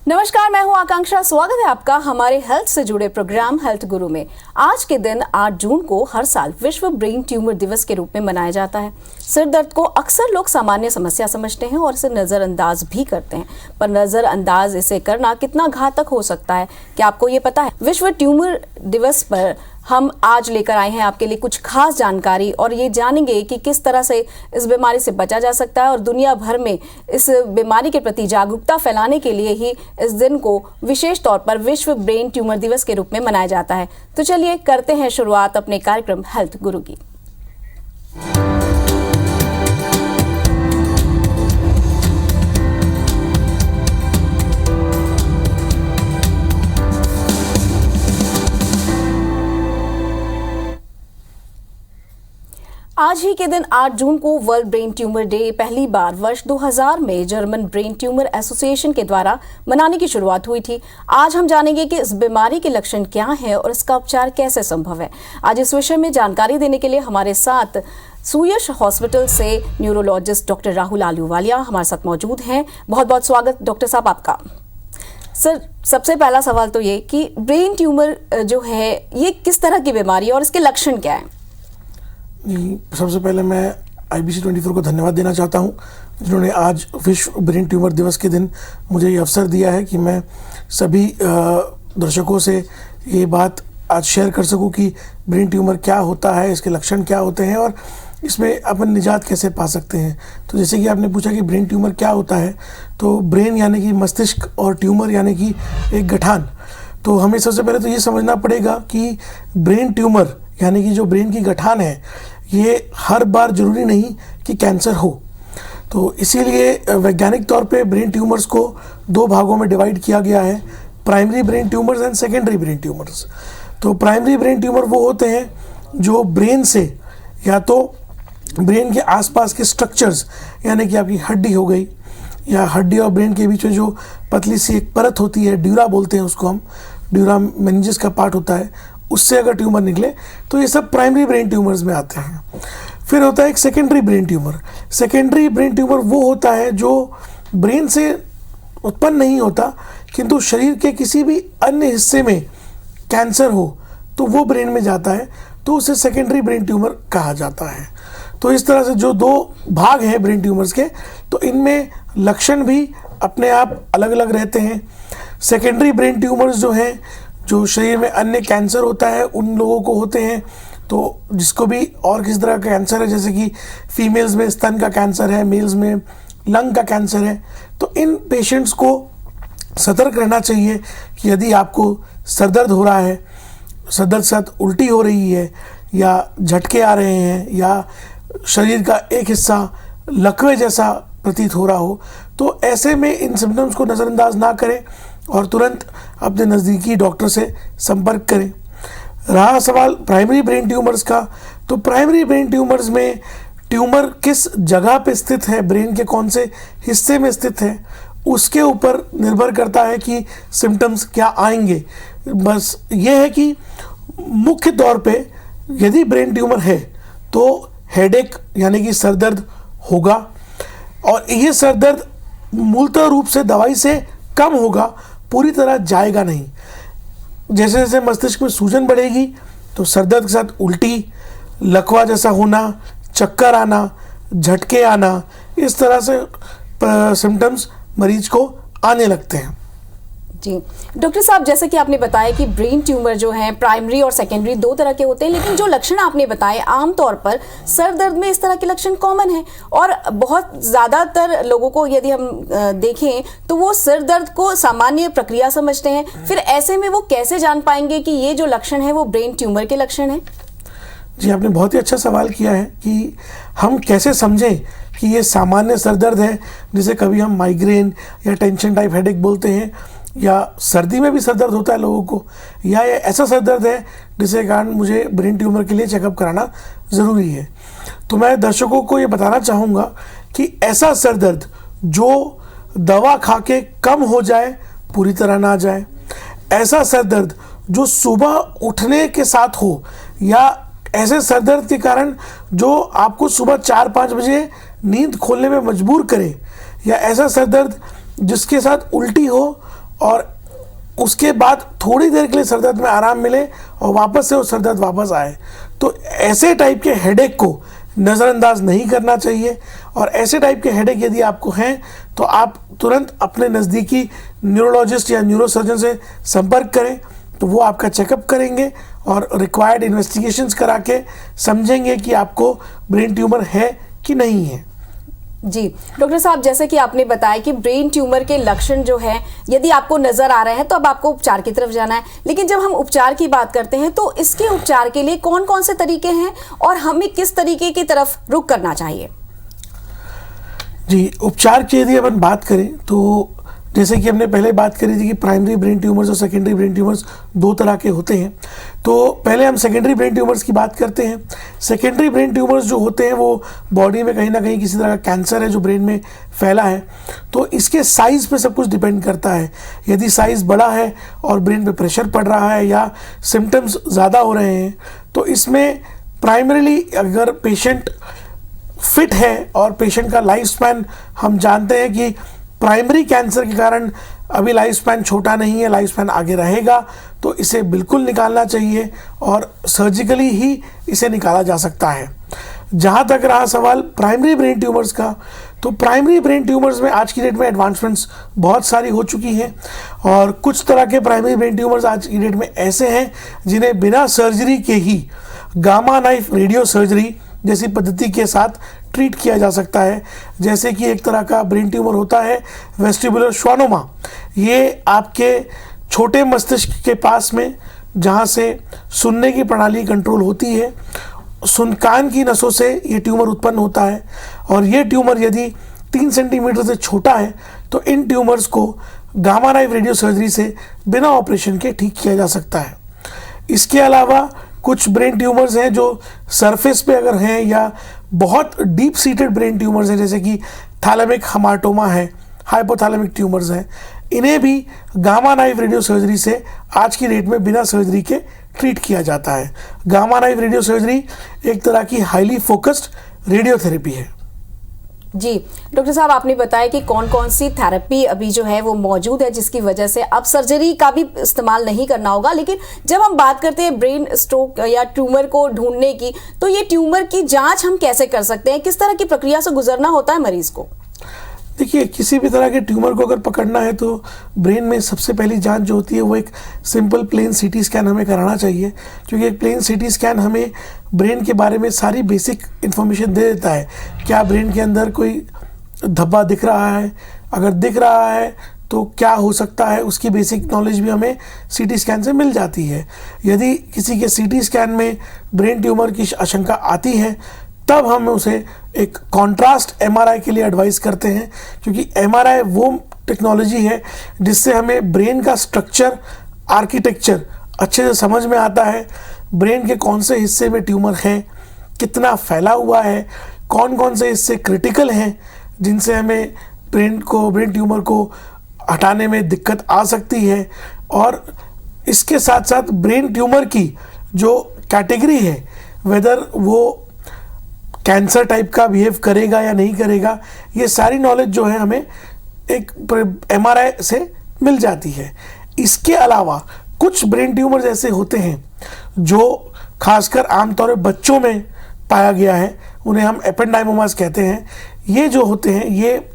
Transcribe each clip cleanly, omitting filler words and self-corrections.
नमस्कार, मैं हूं आकांक्षा। स्वागत है आपका हमारे हेल्थ से जुड़े प्रोग्राम हेल्थ गुरु में। आज के दिन 8 जून को हर साल विश्व ब्रेन ट्यूमर दिवस के रूप में मनाया जाता है। सिर दर्द को अक्सर लोग सामान्य समस्या समझते हैं और इसे नजरअंदाज भी करते हैं, पर नजरअंदाज इसे करना कितना घातक हो सकता है, क्या आपको ये पता है? विश्व ट्यूमर दिवस पर हम आज लेकर आए हैं आपके लिए कुछ खास जानकारी और ये जानेंगे कि किस तरह से इस बीमारी से बचा जा सकता है और दुनिया भर में इस बीमारी के प्रति जागरूकता फैलाने के लिए ही इस दिन को विशेष तौर पर विश्व ब्रेन ट्यूमर दिवस के रूप में मनाया जाता है। तो चलिए करते हैं शुरुआत अपने कार्यक्रम हेल्थ गुरु की। आज ही के दिन 8 जून को वर्ल्ड ब्रेन ट्यूमर डे पहली बार वर्ष 2000 में जर्मन ब्रेन ट्यूमर एसोसिएशन के द्वारा मनाने की शुरुआत हुई थी। आज हम जानेंगे कि इस बीमारी के लक्षण क्या हैं और इसका उपचार कैसे संभव है। आज इस विषय में जानकारी देने के लिए हमारे साथ सुयश हॉस्पिटल से न्यूरोलॉजिस्ट डॉक्टर राहुल आलूवालिया हमारे साथ मौजूद हैं। बहुत बहुत स्वागत डॉक्टर साहब आपका। सर, सबसे पहला सवाल तो ये कि ब्रेन ट्यूमर जो है ये किस तरह की बीमारी है और इसके लक्षण क्या है? सबसे पहले मैं IBC 24 को धन्यवाद देना चाहता हूं, जिन्होंने आज विश्व ब्रेन ट्यूमर दिवस के दिन मुझे ये अवसर दिया है कि मैं सभी दर्शकों से ये बात आज शेयर कर सकूं कि ब्रेन ट्यूमर क्या होता है, इसके लक्षण क्या होते हैं और इसमें अपन निजात कैसे पा सकते हैं। तो जैसे कि आपने पूछा कि ब्रेन ट्यूमर क्या होता है, तो ब्रेन यानी कि मस्तिष्क और ट्यूमर यानी कि एक गठान। तो हमें सबसे पहले तो ये समझना पड़ेगा कि ब्रेन ट्यूमर यानी कि जो ब्रेन की गठान है, ये हर बार जरूरी नहीं कि कैंसर हो। तो इसीलिए वैज्ञानिक तौर पे ब्रेन ट्यूमर्स को 2 भागों में डिवाइड किया गया है, primary brain tumours and secondary brain tumours. तो प्राइमरी ब्रेन ट्यूमर वो होते हैं जो ब्रेन से या तो ब्रेन के आसपास के स्ट्रक्चर्स यानी कि आपकी हड्डी हो गई या हड्डी और ब्रेन के बीच में जो पतली सी एक परत होती है, ड्यूरा बोलते हैं उसको हम, ड्यूरा मेनिंजेस का पार्ट होता है, उससे अगर ट्यूमर निकले तो ये सब प्राइमरी ब्रेन ट्यूमर्स में आते हैं। फिर होता है एक secondary brain tumour. Secondary brain tumour वो होता है जो ब्रेन से उत्पन्न नहीं होता किंतु शरीर के किसी भी अन्य हिस्से में कैंसर हो तो वो ब्रेन में जाता है, तो उसे सेकेंडरी ब्रेन ट्यूमर कहा जाता है। तो इस तरह से जो 2 भाग हैं ब्रेन ट्यूमर्स के, तो इनमें लक्षण भी अपने आप अलग अलग रहते हैं। सेकेंडरी ब्रेन ट्यूमर्स जो हैं, जो शरीर में अन्य कैंसर होता है उन लोगों को होते हैं, तो जिसको भी और किसी तरह का कैंसर है, जैसे कि फीमेल्स में स्तन का कैंसर है, मेल्स में लंग का कैंसर है, तो इन पेशेंट्स को सतर्क रहना चाहिए कि यदि आपको सरदर्द हो रहा है, सरदर्द के साथ उल्टी हो रही है या झटके आ रहे हैं या शरीर का एक हिस्सा लकवे जैसा प्रतीत हो रहा हो, तो ऐसे में इन सिम्टम्स को नज़रअंदाज ना करें और तुरंत अपने नज़दीकी डॉक्टर से संपर्क करें। रहा सवाल प्राइमरी ब्रेन ट्यूमर्स का, तो प्राइमरी ब्रेन ट्यूमर्स में ट्यूमर किस जगह पे स्थित है, ब्रेन के कौन से हिस्से में स्थित है, उसके ऊपर निर्भर करता है कि सिम्टम्स क्या आएंगे। बस ये है कि मुख्य तौर पे यदि ब्रेन ट्यूमर है तो हेडेक यानी कि सरदर्द होगा और ये सरदर्द मूलतः रूप से दवाई से कम होगा, पूरी तरह जाएगा नहीं। जैसे जैसे मस्तिष्क में सूजन बढ़ेगी तो सरदर्द के साथ उल्टी, लकवा जैसा होना, चक्कर आना, झटके आना, इस तरह से सिम्टम्स मरीज को आने लगते हैं। जी डॉक्टर साहब, जैसे कि आपने बताया कि ब्रेन ट्यूमर जो है प्राइमरी और सेकेंडरी 2 तरह के होते हैं, लेकिन जो लक्षण आपने बताए आमतौर पर सर दर्द में इस तरह के लक्षण कॉमन है और बहुत ज़्यादातर लोगों को यदि हम देखें तो वो सिर दर्द को सामान्य प्रक्रिया समझते हैं। फिर ऐसे में वो कैसे जान पाएंगे कि ये जो लक्षण है वो ब्रेन ट्यूमर के लक्षण है? जी, आपने बहुत ही अच्छा सवाल किया है कि हम कैसे समझें कि ये सामान्य सर दर्द है, जिसे कभी हम माइग्रेन या टेंशन टाइप हेडेक बोलते हैं, या सर्दी में भी सर दर्द होता है लोगों को, या ये ऐसा सर दर्द है जिसके कारण मुझे ब्रेन ट्यूमर के लिए चेकअप कराना ज़रूरी है। तो मैं दर्शकों को ये बताना चाहूँगा कि ऐसा सर दर्द जो दवा खा के कम हो जाए, पूरी तरह ना जाए, ऐसा सर दर्द जो सुबह उठने के साथ हो, या ऐसे सर दर्द के कारण जो आपको सुबह 4-5 बजे नींद खोलने में मजबूर करे, या ऐसा सर दर्द जिसके साथ उल्टी हो और उसके बाद थोड़ी देर के लिए सर दर्द में आराम मिले और वापस से वो सर दर्द वापस आए। तो ऐसे टाइप के हेडेक को नज़रअंदाज नहीं करना चाहिए, और ऐसे टाइप के हेडेक यदि आपको हैं तो आप तुरंत अपने नज़दीकी न्यूरोलॉजिस्ट या न्यूरोसर्जन से संपर्क करें, तो वो आपका चेकअप करेंगे और रिक्वायर्ड इन्वेस्टिगेशंस करा के समझेंगे कि आपको ब्रेन ट्यूमर है कि नहीं है। जी डॉक्टर साहब, जैसे कि आपने बताया कि ब्रेन ट्यूमर के लक्षण जो हैं यदि आपको नजर आ रहे हैं तो अब आपको उपचार की तरफ जाना है, लेकिन जब हम उपचार की बात करते हैं तो इसके उपचार के लिए कौन कौन से तरीके हैं और हमें किस तरीके की तरफ रुख करना चाहिए? जी, उपचार की यदि अपन बात करें तो जैसे कि हमने पहले बात करी थी कि प्राइमरी ब्रेन ट्यूमर्स और सेकेंडरी ब्रेन ट्यूमर्स दो तरह के होते हैं। तो पहले हम सेकेंडरी ब्रेन ट्यूमर्स की बात करते हैं। सेकेंडरी ब्रेन ट्यूमर्स जो होते हैं वो बॉडी में कहीं ना कहीं किसी तरह का कैंसर है जो ब्रेन में फैला है। तो इसके साइज़ पे सब कुछ डिपेंड करता है। यदि साइज़ बड़ा है और ब्रेन पे प्रेशर पड़ रहा है या सिम्टम्स ज़्यादा हो रहे हैं तो इसमें प्राइमरीली अगर पेशेंट फिट है और पेशेंट का लाइफ स्पैन हम जानते हैं कि प्राइमरी कैंसर के कारण अभी लाइफ स्पैन छोटा नहीं है, लाइफ स्पैन आगे रहेगा, तो इसे बिल्कुल निकालना चाहिए और सर्जिकली ही इसे निकाला जा सकता है। जहाँ तक रहा सवाल प्राइमरी ब्रेन ट्यूमर्स का, तो प्राइमरी ब्रेन ट्यूमर्स में आज की डेट में एडवांसमेंट्स बहुत सारी हो चुकी हैं और कुछ तरह के प्राइमरी ब्रेन ट्यूमर्स आज की डेट में ऐसे हैं जिन्हें बिना सर्जरी के ही गामा नाइफ रेडियो सर्जरी जैसी पद्धति के साथ ट्रीट किया जा सकता है। जैसे कि एक तरह का ब्रेन ट्यूमर होता है वेस्टिबुलर श्वानोमा, ये आपके छोटे मस्तिष्क के पास में जहाँ से सुनने की प्रणाली कंट्रोल होती है, कान की नसों से ये ट्यूमर उत्पन्न होता है और ये ट्यूमर यदि 3 सेंटीमीटर से छोटा है तो इन ट्यूमर्स को गामा नाइफ रेडियो सर्जरी से बिना ऑपरेशन के ठीक किया जा सकता है। इसके अलावा कुछ ब्रेन ट्यूमर्स हैं जो सरफेस पे अगर हैं या बहुत डीप सीटेड ब्रेन ट्यूमर्स हैं, जैसे कि थैलेमिक हमाटोमा है, हाइपोथैलेमिक ट्यूमर्स हैं, इन्हें भी गामा नाइफ रेडियो सर्जरी से आज की डेट में बिना सर्जरी के ट्रीट किया जाता है। गामा नाइफ रेडियो सर्जरी एक तरह की हाईली फोकस्ड रेडियोथेरेपी है। जी डॉक्टर साहब, आपने बताया कि कौन कौन सी थेरेपी अभी जो है वो मौजूद है जिसकी वजह से अब सर्जरी का भी इस्तेमाल नहीं करना होगा, लेकिन जब हम बात करते हैं ब्रेन स्ट्रोक या ट्यूमर को ढूंढने की, तो ये ट्यूमर की जांच हम कैसे कर सकते हैं? किस तरह की प्रक्रिया से गुजरना होता है मरीज को? देखिए, किसी भी तरह के ट्यूमर को अगर पकड़ना है तो ब्रेन में सबसे पहली जांच जो होती है वो एक सिंपल प्लेन सीटी स्कैन हमें कराना चाहिए, क्योंकि एक प्लेन सीटी स्कैन हमें ब्रेन के बारे में सारी बेसिक इन्फॉर्मेशन दे देता है। क्या ब्रेन के अंदर कोई धब्बा दिख रहा है, अगर दिख रहा है तो क्या हो सकता है, उसकी बेसिक नॉलेज भी हमें सीटी स्कैन से मिल जाती है। यदि किसी के सीटी स्कैन में ब्रेन ट्यूमर की आशंका आती है तब हम उसे एक कॉन्ट्रास्ट एमआरआई के लिए एडवाइस करते हैं, क्योंकि एमआरआई वो टेक्नोलॉजी है जिससे हमें ब्रेन का स्ट्रक्चर, आर्किटेक्चर अच्छे से समझ में आता है। ब्रेन के कौन से हिस्से में ट्यूमर है, कितना फैला हुआ है, कौन कौन से हिस्से क्रिटिकल हैं जिनसे हमें ब्रेन ट्यूमर को हटाने में दिक्कत आ सकती है, और इसके साथ साथ ब्रेन ट्यूमर की जो कैटेगरी है, वेदर वो कैंसर टाइप का बिहेव करेगा या नहीं करेगा, ये सारी नॉलेज जो है हमें एक एमआरआई से मिल जाती है। इसके अलावा कुछ ब्रेन ट्यूमर्स ऐसे होते हैं जो खासकर आमतौर पर बच्चों में पाया गया है, उन्हें हम एपेंडाइमोमास कहते हैं। ये जो होते हैं, ये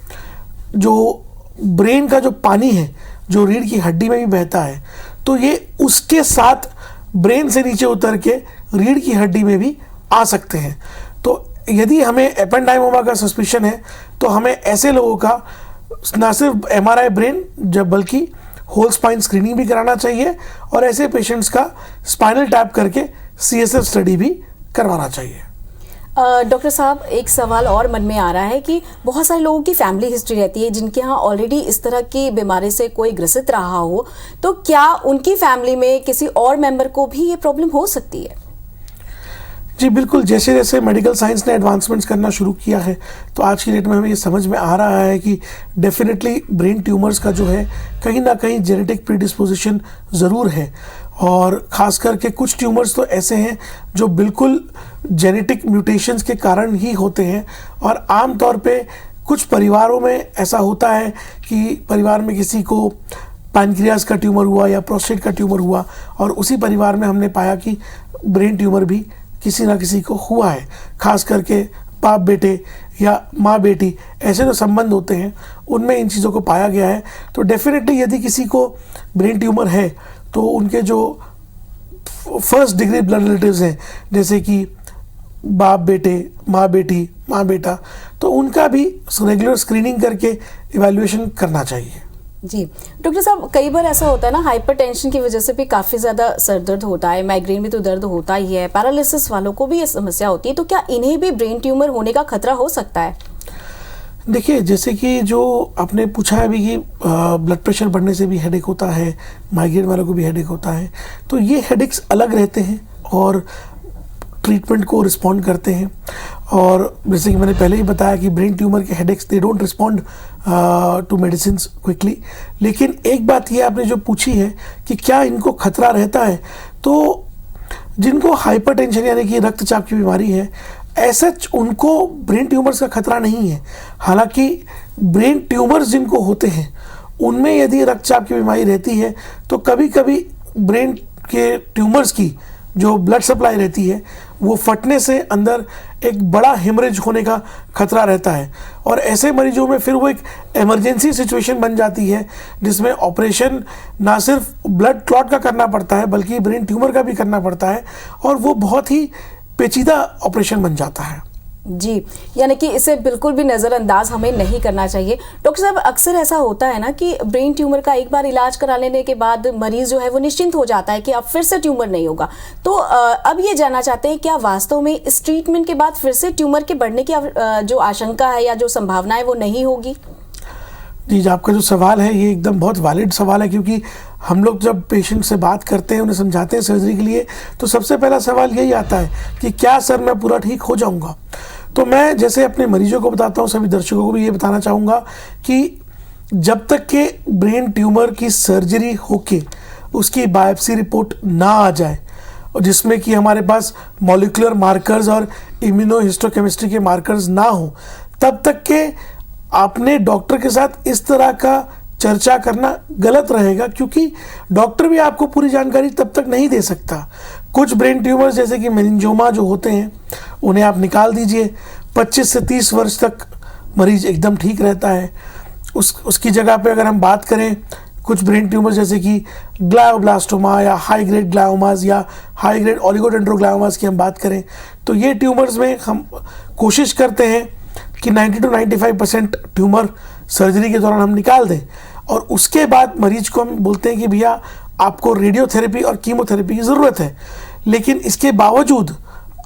जो ब्रेन का जो पानी है जो रीढ़ की हड्डी में भी बहता है, तो ये उसके साथ ब्रेन से नीचे उतर के रीढ़ की हड्डी में भी आ सकते हैं। तो यदि हमें एपेंडाइमोमा का सस्पिशन है तो हमें ऐसे लोगों का ना सिर्फ एमआरआई ब्रेन जब बल्कि होल स्पाइन स्क्रीनिंग भी कराना चाहिए, और ऐसे पेशेंट्स का स्पाइनल टैप करके सीएसएफ स्टडी भी करवाना चाहिए। डॉक्टर साहब, एक सवाल और मन में आ रहा है कि बहुत सारे लोगों की फैमिली हिस्ट्री रहती है जिनके यहाँ ऑलरेडी इस तरह की बीमारी से कोई ग्रसित रहा हो, तो क्या उनकी फैमिली में किसी और मेंबर को भी ये प्रॉब्लम हो सकती है? जी बिल्कुल, जैसे जैसे मेडिकल साइंस ने एडवांसमेंट्स करना शुरू किया है तो आज की डेट में हमें ये समझ में आ रहा है कि डेफिनेटली ब्रेन ट्यूमर्स का जो है कहीं ना कहीं जेनेटिक प्रीडिस्पोजिशन ज़रूर है, और ख़ास करके कुछ ट्यूमर्स तो ऐसे हैं जो बिल्कुल जेनेटिक म्यूटेशंस के कारण ही होते हैं। और आम तौर पे कुछ परिवारों में ऐसा होता है कि परिवार में किसी को पैनक्रियाज का ट्यूमर हुआ या प्रोस्टेट का ट्यूमर हुआ, और उसी परिवार में हमने पाया कि ब्रेन ट्यूमर भी किसी ना किसी को हुआ है, खास करके बाप बेटे या माँ बेटी, ऐसे जो संबंध होते हैं उनमें इन चीज़ों को पाया गया है। तो डेफिनेटली यदि किसी को ब्रेन ट्यूमर है तो उनके जो फर्स्ट डिग्री ब्लड रिलेटिव्स हैं, जैसे कि बाप बेटे, माँ बेटी, माँ बेटा, तो उनका भी रेगुलर स्क्रीनिंग करके इवैल्यूएशन करना चाहिए। जी डॉक्टर साहब, कई बार ऐसा होता है ना, हाइपरटेंशन की वजह से भी काफ़ी ज़्यादा सर दर्द होता है, माइग्रेन में तो दर्द होता ही है, पैरालिसिस वालों को भी ये समस्या होती है, तो क्या इन्हें भी ब्रेन ट्यूमर होने का खतरा हो सकता है? देखिए, जैसे कि जो आपने पूछा है अभी कि ब्लड प्रेशर बढ़ने से भी हेडेक होता है, माइग्रेन वालों को भी हेडेक होता है, तो ये हेडेक्स अलग रहते हैं और ट्रीटमेंट को रिस्पॉन्ड करते हैं। और जैसे कि मैंने पहले ही बताया कि ब्रेन ट्यूमर के headaches they don't respond to medicine quickly. लेकिन एक बात ये आपने जो पूछी है कि क्या इनको खतरा रहता है, तो जिनको हाइपरटेंशन यानी कि रक्तचाप की बीमारी है, ऐसा उनको ब्रेन ट्यूमर्स का खतरा नहीं है। हालांकि ब्रेन ट्यूमर्स जिनको होते हैं उनमें यदि रक्तचाप की बीमारी रहती है तो कभी कभी ब्रेन के ट्यूमर्स की जो ब्लड सप्लाई रहती है वो फटने से अंदर एक बड़ा हेमरेज होने का खतरा रहता है, और ऐसे मरीजों में फिर वो एक इमरजेंसी सिचुएशन बन जाती है जिसमें ऑपरेशन ना सिर्फ ब्लड क्लॉट का करना पड़ता है बल्कि ब्रेन ट्यूमर का भी करना पड़ता है, और वो बहुत ही पेचीदा ऑपरेशन बन जाता है। जी, यानी कि इसे बिल्कुल भी नज़रअंदाज हमें नहीं करना चाहिए। डॉक्टर साहब, अक्सर ऐसा होता है ना कि ब्रेन ट्यूमर का एक बार इलाज करा लेने के बाद मरीज जो है वो निश्चिंत हो जाता है कि अब फिर से ट्यूमर नहीं होगा। तो अब ये जानना चाहते हैं, क्या वास्तव में इस ट्रीटमेंट के बाद फिर से ट्यूमर के बढ़ने की जो आशंका है या जो संभावना है वो नहीं होगी? जी, आपका जो सवाल है ये एकदम बहुत वैलिड सवाल है, क्योंकि हम लोग जब पेशेंट से बात करते हैं, उन्हें समझाते हैं सर्जरी के लिए, तो सबसे पहला सवाल यही आता है कि क्या सर मैं पूरा ठीक हो जाऊंगा। तो मैं जैसे अपने मरीजों को बताता हूँ, सभी दर्शकों को भी ये बताना चाहूँगा कि जब तक के ब्रेन ट्यूमर की सर्जरी होके उसकी बायोप्सी रिपोर्ट ना आ जाए, और जिसमें कि हमारे पास मॉलिक्यूलर मार्कर्स और इम्यूनोहिस्टोकेमिस्ट्री के मार्कर्स ना हो, तब तक के आपने डॉक्टर के साथ इस तरह का चर्चा करना गलत रहेगा, क्योंकि डॉक्टर भी आपको पूरी जानकारी तब तक नहीं दे सकता। कुछ ब्रेन ट्यूमर्स जैसे कि मेनिंजोमा जो होते हैं उन्हें आप निकाल दीजिए, 25 से 30 वर्ष तक मरीज एकदम ठीक रहता है। उसकी जगह पे अगर हम बात करें कुछ ब्रेन ट्यूमर जैसे कि ग्लायोब्लास्टोमा या हाई ग्रेड ग्लायोमास या हाई ग्रेड ओलिगोडेंड्रोग्लायोमास की हम बात करें, तो ये ट्यूमर्स में हम कोशिश करते हैं कि 90 to 95% ट्यूमर सर्जरी के दौरान हम निकाल दें, और उसके बाद मरीज को हम बोलते हैं कि भैया आपको रेडियोथेरेपी और कीमोथेरेपी की ज़रूरत है। लेकिन इसके बावजूद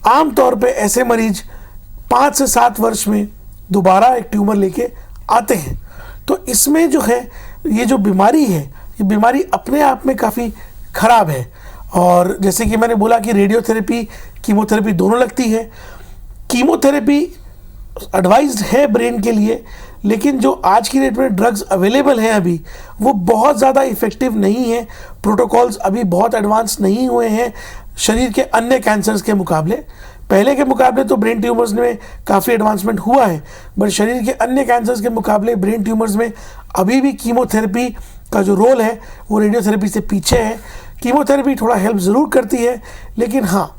आमतौर पे ऐसे मरीज 5 से 7 वर्ष में दोबारा एक ट्यूमर लेके आते हैं। तो इसमें जो है ये जो बीमारी है, ये बीमारी अपने आप में काफ़ी ख़राब है। और जैसे कि मैंने बोला कि रेडियोथेरेपी कीमोथेरेपी दोनों लगती है। कीमोथेरेपी एडवाइज्ड है ब्रेन के लिए, लेकिन जो आज की डेट में ड्रग्स अवेलेबल हैं अभी वो बहुत ज़्यादा इफ़ेक्टिव नहीं है। प्रोटोकॉल्स अभी बहुत एडवांस नहीं हुए हैं शरीर के अन्य कैंसर्स के मुकाबले। पहले के मुकाबले तो ब्रेन ट्यूमर्स में काफ़ी एडवांसमेंट हुआ है, बट शरीर के अन्य कैंसर्स के मुकाबले ब्रेन ट्यूमर्स में अभी भी कीमोथेरेपी का जो रोल है वो रेडियोथेरेपी से पीछे है। कीमोथेरेपी थोड़ा हेल्प ज़रूर करती है, लेकिन हाँ,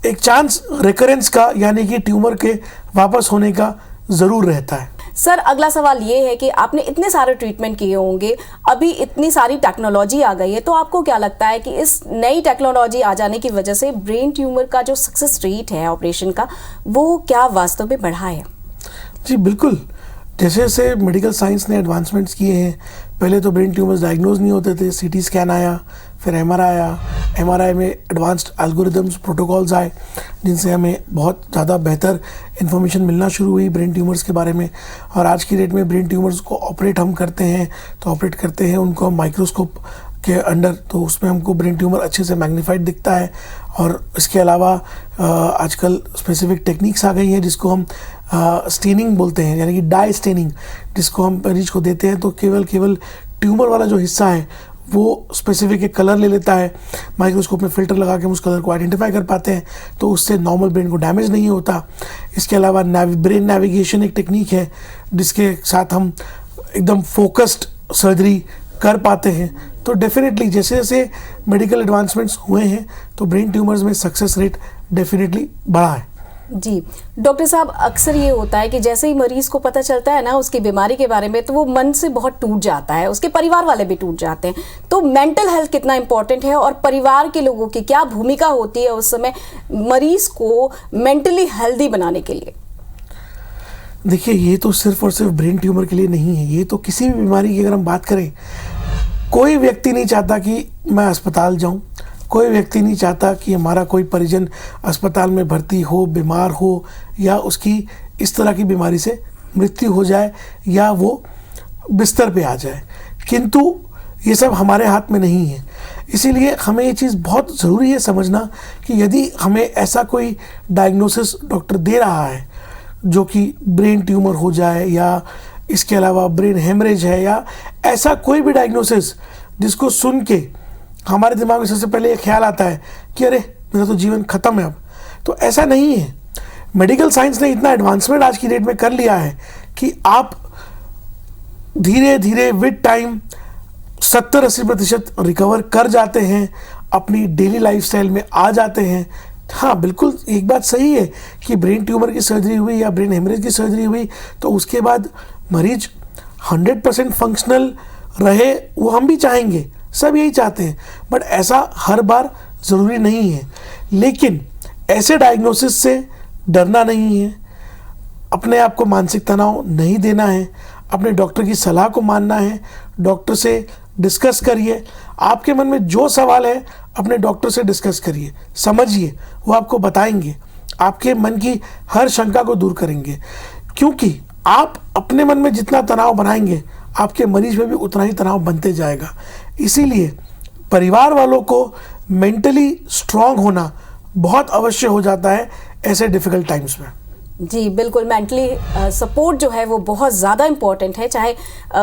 एक चांस रिकरेंस का यानी कि ट्यूमर के वापस होने का ज़रूर रहता है। सर, अगला सवाल ये है कि आपने इतने सारे ट्रीटमेंट किए होंगे, अभी इतनी सारी टेक्नोलॉजी आ गई है, तो आपको क्या लगता है कि इस नई टेक्नोलॉजी आ जाने की वजह से ब्रेन ट्यूमर का जो सक्सेस रेट है ऑपरेशन का, वो क्या वास्तव में बढ़ा है? जी बिल्कुल, जैसे जैसे मेडिकल साइंस ने एडवांसमेंट्स किए हैं, पहले तो ब्रेन ट्यूमर्स डायग्नोज नहीं होते थे, सीटी स्कैन आया, फिर एमआरआई आया, एमआरआई में एडवांस्ड एल्गोरिदम्स प्रोटोकॉल्स आए जिनसे हमें बहुत ज़्यादा बेहतर इन्फॉर्मेशन मिलना शुरू हुई ब्रेन ट्यूमर्स के बारे में। और आज की डेट में ब्रेन ट्यूमर्स को ऑपरेट हम करते हैं तो ऑपरेट करते हैं उनको हम माइक्रोस्कोप के अंडर, तो उसमें हमको ब्रेन ट्यूमर अच्छे से मैग्नीफाइड दिखता है। और इसके अलावा आजकल स्पेसिफिक टेक्निक्स आ गई हैं जिसको हम स्टेनिंग बोलते हैं, यानी कि डाई स्टेनिंग, जिसको हम मरीज को देते हैं तो केवल ट्यूमर वाला जो हिस्सा है वो स्पेसिफिक एक कलर ले लेता है, माइक्रोस्कोप में फ़िल्टर लगा के हम उस कलर को आइडेंटिफाई कर पाते हैं, तो उससे नॉर्मल ब्रेन को डैमेज नहीं होता। इसके अलावा ब्रेन नेविगेशन एक टेक्निक है जिसके साथ हम एकदम फोकस्ड सर्जरी कर पाते हैं। तो डेफिनेटली जैसे जैसे मेडिकल एडवांसमेंट्स हुए हैं तो ब्रेन ट्यूमर्स में सक्सेस रेट डेफिनेटली बढ़ा है। जी डॉक्टर साहब, अक्सर ये होता है कि जैसे ही मरीज को पता चलता है ना उसकी बीमारी के बारे में, तो वो मन से बहुत टूट जाता है, उसके परिवार वाले भी टूट जाते हैं। तो मेंटल हेल्थ कितना इंपॉर्टेंट है और परिवार के लोगों की क्या भूमिका होती है उस समय मरीज को मेंटली हेल्दी बनाने के लिए? देखिए, ये तो सिर्फ और सिर्फ ब्रेन ट्यूमर के लिए नहीं है, ये तो किसी भी बीमारी की अगर हम बात करें, कोई व्यक्ति नहीं चाहता कि मैं अस्पताल जाऊं, कोई व्यक्ति नहीं चाहता कि हमारा कोई परिजन अस्पताल में भर्ती हो, बीमार हो, या उसकी इस तरह की बीमारी से मृत्यु हो जाए या वो बिस्तर पे आ जाए। किंतु ये सब हमारे हाथ में नहीं है। इसीलिए हमें ये चीज़ बहुत ज़रूरी है समझना कि यदि हमें ऐसा कोई डायग्नोसिस डॉक्टर दे रहा है जो कि ब्रेन ट्यूमर हो जाए, या इसके अलावा ब्रेन हेमरेज है, या ऐसा कोई भी डायग्नोसिस जिसको सुन के हमारे दिमाग में सबसे पहले ये ख्याल आता है कि अरे मेरा तो जीवन खत्म है अब, तो ऐसा नहीं है। मेडिकल साइंस ने इतना एडवांसमेंट आज की डेट में कर लिया है कि आप धीरे धीरे विद टाइम 70-80% रिकवर कर जाते हैं, अपनी डेली लाइफस्टाइल में आ जाते हैं। हाँ, बिल्कुल एक बात सही है कि ब्रेन ट्यूमर की सर्जरी हुई या ब्रेन हेमरेज की सर्जरी हुई तो उसके बाद मरीज 100% फंक्शनल रहे, वो हम भी चाहेंगे, सब यही चाहते हैं, बट ऐसा हर बार ज़रूरी नहीं है। लेकिन ऐसे डायग्नोसिस से डरना नहीं है, अपने आप को मानसिक तनाव नहीं देना है, अपने डॉक्टर की सलाह को मानना है, डॉक्टर से डिस्कस करिए। आपके मन में जो सवाल है अपने डॉक्टर से डिस्कस करिए, समझिए, वो आपको बताएंगे, आपके मन की हर शंका को दूर करेंगे। क्योंकि आप अपने मन में जितना तनाव बनाएंगे आपके मरीज में भी उतना ही तनाव बनते जाएगा। इसीलिए परिवार वालों को मेंटली स्ट्रांग होना बहुत अवश्य हो जाता है ऐसे डिफिकल्ट टाइम्स में। जी बिल्कुल, मेंटली सपोर्ट जो है वो बहुत ज़्यादा इम्पॉर्टेंट है। चाहे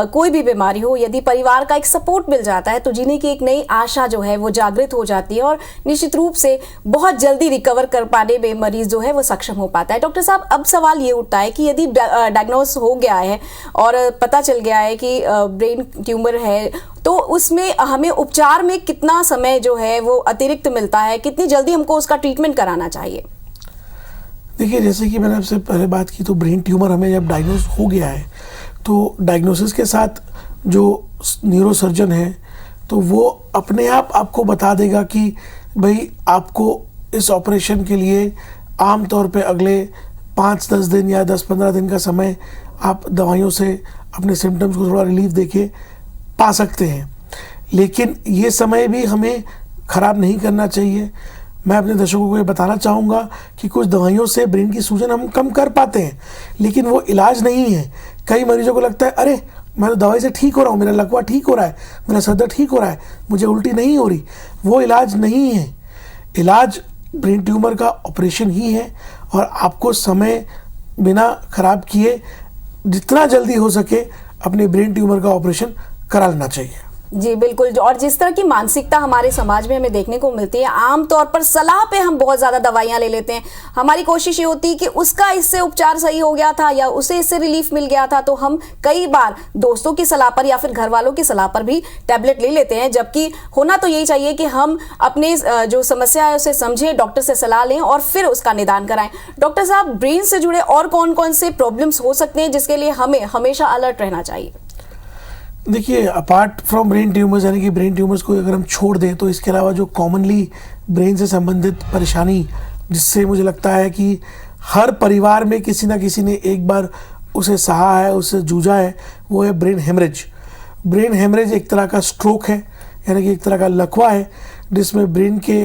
कोई भी बीमारी हो, यदि परिवार का एक सपोर्ट मिल जाता है तो जीने की एक नई आशा जो है वो जागृत हो जाती है और निश्चित रूप से बहुत जल्दी रिकवर कर पाने में मरीज जो है वो सक्षम हो पाता है। डॉक्टर साहब, अब सवाल ये उठता है कि यदि डायग्नोस हो गया है और पता चल गया है कि ब्रेन ट्यूमर है, तो उसमें हमें उपचार में कितना समय जो है वो अतिरिक्त मिलता है, कितनी जल्दी हमको उसका ट्रीटमेंट कराना चाहिए? देखिए, जैसे कि मैंने आपसे पहले बात की, तो ब्रेन ट्यूमर हमें जब डायग्नोस हो गया है तो डायग्नोसिस के साथ जो न्यूरोसर्जन है तो वो अपने आप आपको बता देगा कि भाई आपको इस ऑपरेशन के लिए आम तौर पे अगले 5-10 दिन या 10-15 दिन का समय आप दवाइयों से अपने सिम्टम्स को थोड़ा रिलीफ देके पा सकते हैं। लेकिन ये समय भी हमें ख़राब नहीं करना चाहिए। मैं अपने दर्शकों को ये बताना चाहूँगा कि कुछ दवाइयों से ब्रेन की सूजन हम कम कर पाते हैं, लेकिन वो इलाज नहीं है। कई मरीजों को लगता है अरे मैं तो दवाई से ठीक हो रहा हूँ, मेरा लकवा ठीक हो रहा है, मेरा सर दर्द ठीक हो रहा है, मुझे उल्टी नहीं हो रही। वो इलाज नहीं है। इलाज ब्रेन ट्यूमर का ऑपरेशन ही है और आपको समय बिना खराब किए जितना जल्दी हो सके अपने ब्रेन ट्यूमर का ऑपरेशन करा लेना चाहिए। जी बिल्कुल, और जिस तरह की मानसिकता हमारे समाज में हमें देखने को मिलती है, आमतौर पर सलाह पे हम बहुत ज़्यादा दवाइयाँ ले लेते हैं। हमारी कोशिश ये होती है कि उसका इससे उपचार सही हो गया था या उसे इससे रिलीफ मिल गया था, तो हम कई बार दोस्तों की सलाह पर या फिर घर वालों की सलाह पर भी टैबलेट ले लेते हैं। जबकि होना तो यही चाहिए कि हम अपने जो समस्या है उसे समझें, डॉक्टर से सलाह लें और फिर उसका निदान कराएं। डॉक्टर साहब, ब्रेन से जुड़े और कौन कौन से प्रॉब्लम्स हो सकते हैं जिसके लिए हमें हमेशा अलर्ट रहना चाहिए? देखिए, अपार्ट फ्रॉम ब्रेन ट्यूमर्स, यानी कि ब्रेन ट्यूमर्स को अगर हम छोड़ दें तो इसके अलावा जो कॉमनली ब्रेन से संबंधित परेशानी जिससे मुझे लगता है कि हर परिवार में किसी ना किसी ने एक बार उसे सहा है, उससे जूझा है, वो है ब्रेन हेमरेज। ब्रेन हेमरेज एक तरह का स्ट्रोक है, यानी कि एक तरह का लकवा है जिसमें ब्रेन के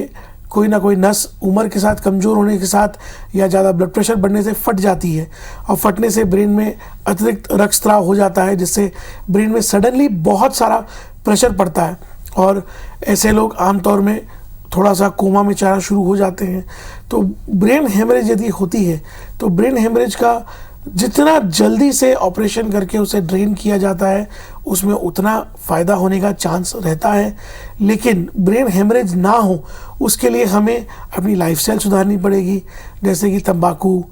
कोई ना कोई नस उम्र के साथ, कमज़ोर होने के साथ या ज़्यादा ब्लड प्रेशर बढ़ने से फट जाती है और फटने से ब्रेन में अतिरिक्त रक्तस्राव हो जाता है, जिससे ब्रेन में सडनली बहुत सारा प्रेशर पड़ता है और ऐसे लोग आमतौर में थोड़ा सा कोमा में जाना शुरू हो जाते हैं। तो ब्रेन हेमरेज यदि होती है तो ब्रेन हेमरेज का जितना जल्दी से ऑपरेशन करके उसे ड्रेन किया जाता है उसमें उतना फ़ायदा होने का चांस रहता है। लेकिन ब्रेन हेमरेज ना हो उसके लिए हमें अपनी लाइफस्टाइल सुधारनी पड़ेगी, जैसे कि तंबाकू,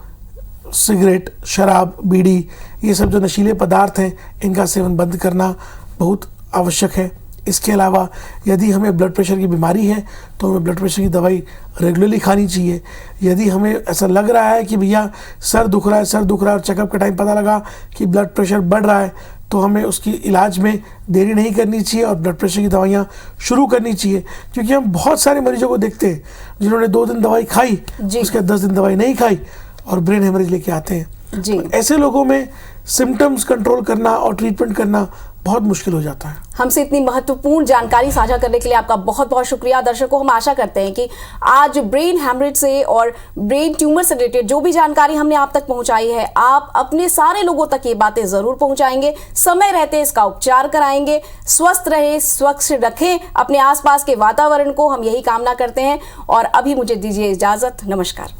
सिगरेट, शराब, बीड़ी, ये सब जो नशीले पदार्थ हैं इनका सेवन बंद करना बहुत आवश्यक है। इसके अलावा यदि हमें ब्लड प्रेशर की बीमारी है तो हमें ब्लड प्रेशर की दवाई रेगुलरली खानी चाहिए। यदि हमें ऐसा लग रहा है कि भैया सर दुख रहा है और चेकअप के टाइम पता लगा कि ब्लड प्रेशर बढ़ रहा है, तो हमें उसकी इलाज में देरी नहीं करनी चाहिए और ब्लड प्रेशर की दवाइयाँ शुरू करनी चाहिए। क्योंकि हम बहुत सारे मरीजों को देखते हैं जिन्होंने 2 दिन दवाई खाई, उसके 10 दिन दवाई नहीं खाई और ब्रेन हेमरेज लेके आते हैं। जी। तो ऐसे लोगों में सिम्टम्स कंट्रोल करना और ट्रीटमेंट करना बहुत मुश्किल हो जाता है। हमसे इतनी महत्वपूर्ण जानकारी साझा करने के लिए आपका बहुत बहुत शुक्रिया। दर्शकों, हम आशा करते हैं कि आज ब्रेन हैमरेज से और ब्रेन ट्यूमर से रिलेटेड जो भी जानकारी हमने आप तक पहुंचाई है, आप अपने सारे लोगों तक ये बातें जरूर पहुंचाएंगे, समय रहते इसका उपचार कराएंगे, स्वस्थ रहे, स्वच्छ रखें अपने आसपास के वातावरण को, हम यही कामना करते हैं। और अभी मुझे दीजिए इजाजत। नमस्कार।